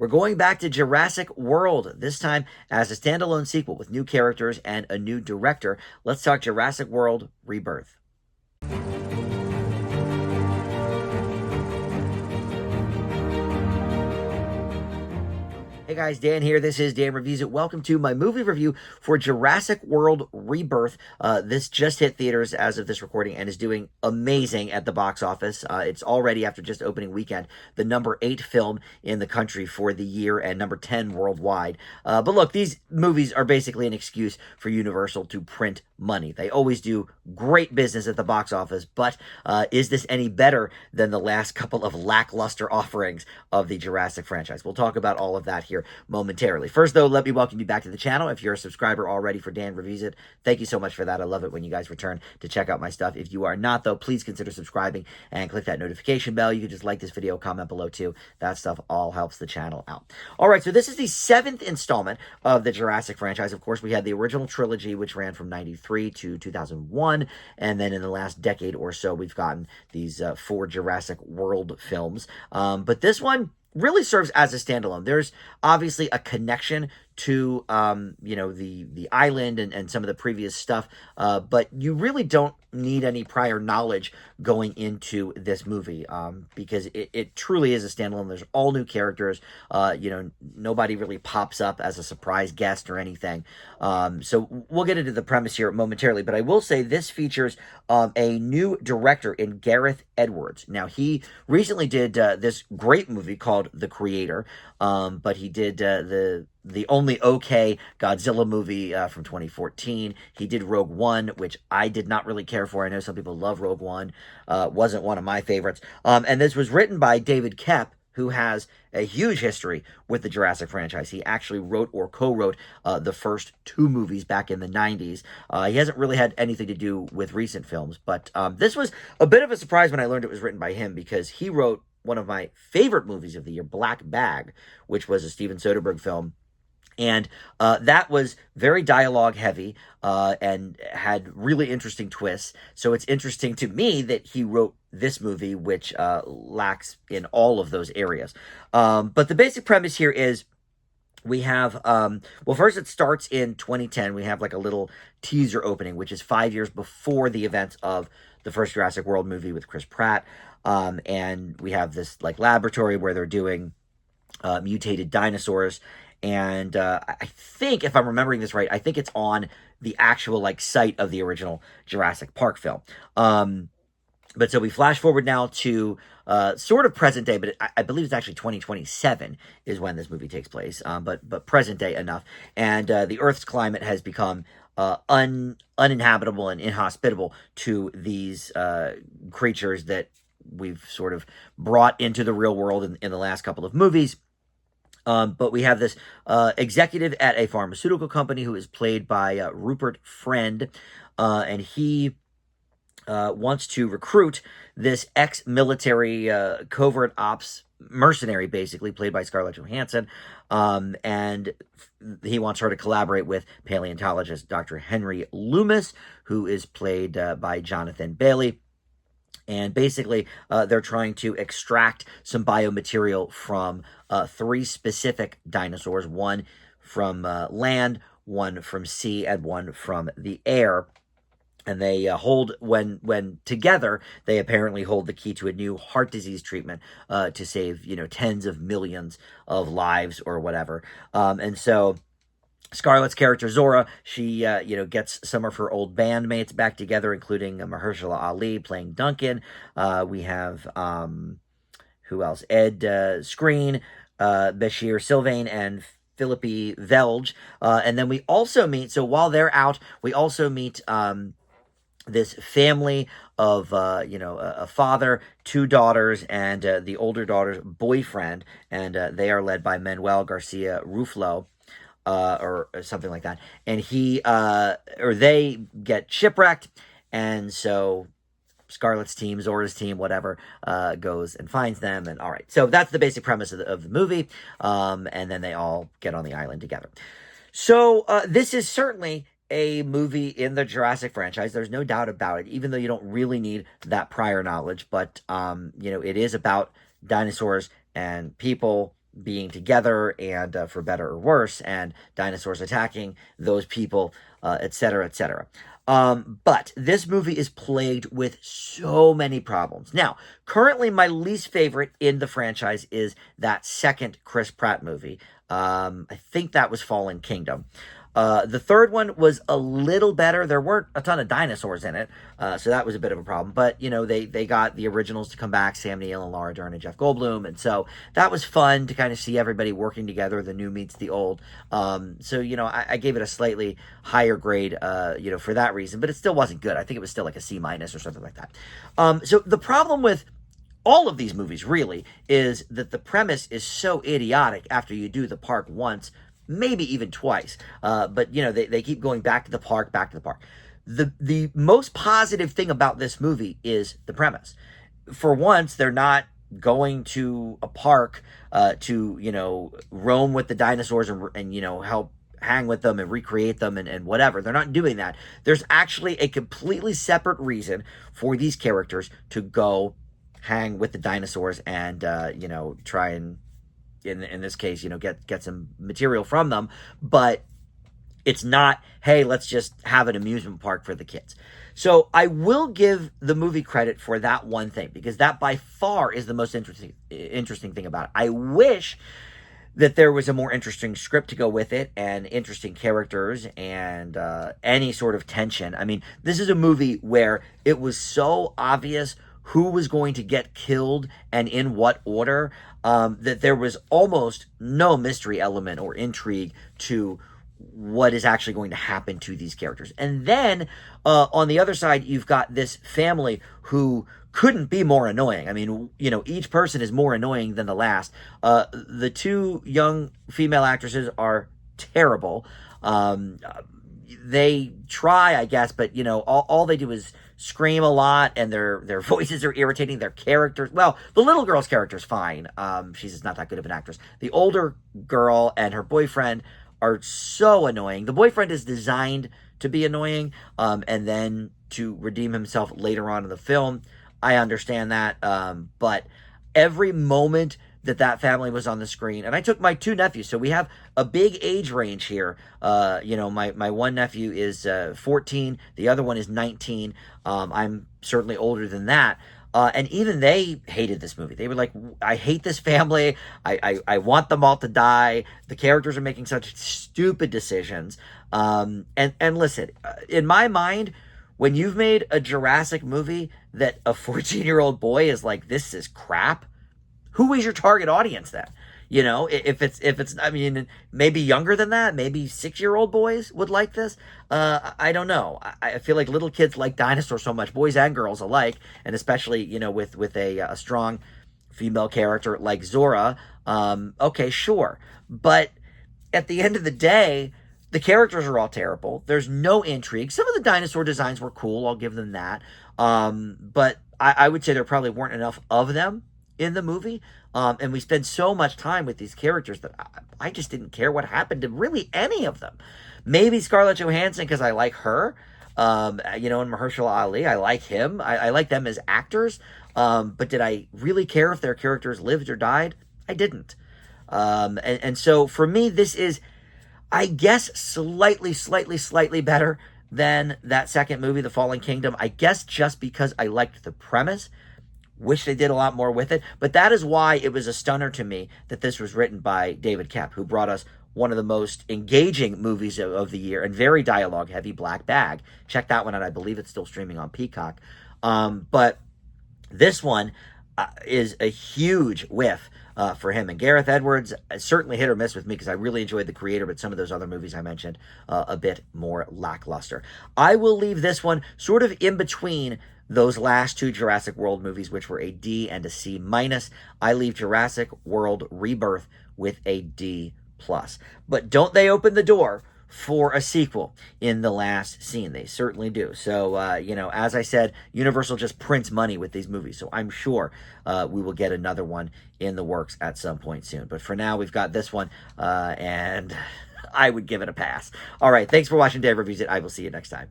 We're going back to Jurassic World, this time as a standalone sequel with new characters and a new director. Let's talk Jurassic World Rebirth. Hey guys, Dan here. This is Dan Reviews It. Welcome to my movie review for Jurassic World Rebirth. This just hit theaters as of this recording and is doing amazing at the box office. It's already, after just opening weekend, the number 8 film in the country for the year and number 10 worldwide. But look, these movies are basically an excuse for Universal to print money. They always do great business at the box office, but is this any better than the last couple of lackluster offerings of the Jurassic franchise? We'll talk about all of that here momentarily. First, though, let me welcome you back to the channel. If you're a subscriber already for Dan Reviews It, thank you so much for that. I love it when you guys return to check out my stuff. If you are not, though, please consider subscribing and click that notification bell. You can just like this video, comment below too. That stuff all helps the channel out. All right, so this is the 7th installment of the Jurassic franchise. Of course, we had the original trilogy, which ran from 93 to 2001, and then in the last decade or so, we've gotten these 4 Jurassic World films. But this one really serves as a standalone. There's obviously a connection to, the island and some of the previous stuff, but you really don't need any prior knowledge going into this movie, because it truly is a standalone. There's all new characters. Nobody really pops up as a surprise guest or anything. So we'll get into the premise here momentarily, but I will say this features a new director in Gareth Edwards. Now, he recently did this great movie called The Creator, but he did the only okay Godzilla movie from 2014. He did Rogue One, which I did not really care for. I know some people love Rogue One. Wasn't one of my favorites. And this was written by David Koepp, who has a huge history with the Jurassic franchise. He actually wrote or co-wrote the first 2 movies back in the 90s. He hasn't really had anything to do with recent films, but this was a bit of a surprise when I learned it was written by him, because he wrote one of my favorite movies of the year, Black Bag, which was a Steven Soderbergh film. And that was very dialogue heavy and had really interesting twists. So it's interesting to me that he wrote this movie, which lacks in all of those areas. But the basic premise here is we have, well, first it starts in 2010. We have like a little teaser opening, which is 5 years before the events of the first Jurassic World movie with Chris Pratt. And we have this like laboratory where they're doing mutated dinosaurs. And I think, if I'm remembering this right, I think it's on the actual like site of the original Jurassic Park film. But so we flash forward now to sort of present day, but I believe it's actually 2027 is when this movie takes place, but present day enough. And the Earth's climate has become uninhabitable and inhospitable to these creatures that we've sort of brought into the real world in the last couple of movies. But we have this executive at a pharmaceutical company who is played by Rupert Friend, and he wants to recruit this ex-military covert ops mercenary, basically, played by Scarlett Johansson, and he wants her to collaborate with paleontologist Dr. Henry Loomis, who is played by Jonathan Bailey. And basically, they're trying to extract some biomaterial from 3 specific dinosaurs, one from land, one from sea, and one from the air. And they hold, when together, they apparently hold the key to a new heart disease treatment to save, tens of millions of lives or whatever. And so Scarlett's character, Zora, she, gets some of her old bandmates back together, including Mahershala Ali playing Duncan. We have, who else? Ed Skrein, Bashir Sylvain, and Philippi Velge. And then we also meet, so while they're out, we also meet this family of, a father, 2 daughters, and the older daughter's boyfriend. And they are led by Manuel Garcia Ruflo. Or something like that, and they get shipwrecked, and so Scarlett's team, Zora's team, whatever, goes and finds them, and all right, so that's the basic premise of the movie, and then they all get on the island together. So this is certainly a movie in the Jurassic franchise. There's no doubt about it, even though you don't really need that prior knowledge, but it is about dinosaurs and people being together and for better or worse, and dinosaurs attacking those people, etc., etc. But this movie is plagued with so many problems. Now, currently, my least favorite in the franchise is that second Chris Pratt movie. I think that was Fallen Kingdom. The third one was a little better. There weren't a ton of dinosaurs in it, so that was a bit of a problem. But, they got the originals to come back, Sam Neill and Laura Dern and Jeff Goldblum, and so that was fun to kind of see everybody working together, the new meets the old. So, I gave it a slightly higher grade, for that reason, but it still wasn't good. I think it was still like a C- or something like that. So the problem with all of these movies, really, is that the premise is so idiotic after you do the park once, maybe even twice. But, they keep going back to the park, back to the park. The most positive thing about this movie is the premise. For once, they're not going to a park to, roam with the dinosaurs and help hang with them and recreate them and whatever. They're not doing that. There's actually a completely separate reason for these characters to go hang with the dinosaurs and, try and, in this case, get some material from them. But it's not, hey, let's just have an amusement park for the kids. So I will give the movie credit for that one thing, because that by far is the most interesting thing about it. I wish that there was a more interesting script to go with it and interesting characters and any sort of tension. I mean, this is a movie where it was so obvious who was going to get killed and in what order, that there was almost no mystery element or intrigue to what is actually going to happen to these characters. And then on the other side, you've got this family who couldn't be more annoying. I mean, each person is more annoying than the last. The two young female actresses are terrible. They try, I guess, but all they do is scream a lot, and their voices are irritating. Their characters, well, the little girl's character's fine. She's just not that good of an actress. The older girl and her boyfriend are so annoying. The boyfriend is designed to be annoying, and then to redeem himself later on in the film. I understand that, but every moment that family was on the screen, and I took my two nephews, so we have a big age range here. My one nephew is 14, the other one is 19. I'm certainly older than that. And even they hated this movie. They were like, I hate this family. I want them all to die. The characters are making such stupid decisions. And listen, in my mind, when you've made a Jurassic movie that a 14-year-old boy is like, this is crap, who is your target audience then? If it's, I mean, maybe younger than that, maybe 6-year-old boys would like this. I don't know. I feel like little kids like dinosaurs so much, boys and girls alike, and especially, with a strong female character like Zora. Okay, sure. But at the end of the day, the characters are all terrible. There's no intrigue. Some of the dinosaur designs were cool. I'll give them that. But I would say there probably weren't enough of them in the movie. And we spend so much time with these characters that I just didn't care what happened to really any of them. Maybe Scarlett Johansson, because I like her, and Mahershala Ali, I like him. I like them as actors. But did I really care if their characters lived or died? I didn't. And so for me, this is, I guess, slightly better than that second movie, The Fallen Kingdom. I guess just because I liked the premise. Wish they did a lot more with it, but that is why it was a stunner to me that this was written by David Koepp, who brought us one of the most engaging movies of the year and very dialogue-heavy, Black Bag. Check that one out. I believe it's still streaming on Peacock. But this one is a huge whiff for him. And Gareth Edwards certainly hit or miss with me, because I really enjoyed The Creator, but some of those other movies I mentioned a bit more lackluster. I will leave this one sort of in between those last two Jurassic World movies, which were a D and a C minus. I leave Jurassic World Rebirth with a D plus. But don't they open the door for a sequel in the last scene? They certainly do. So, as I said, Universal just prints money with these movies. So I'm sure we will get another one in the works at some point soon. But for now, we've got this one, and I would give it a pass. All right, thanks for watching Dave Reviews It. I will see you next time.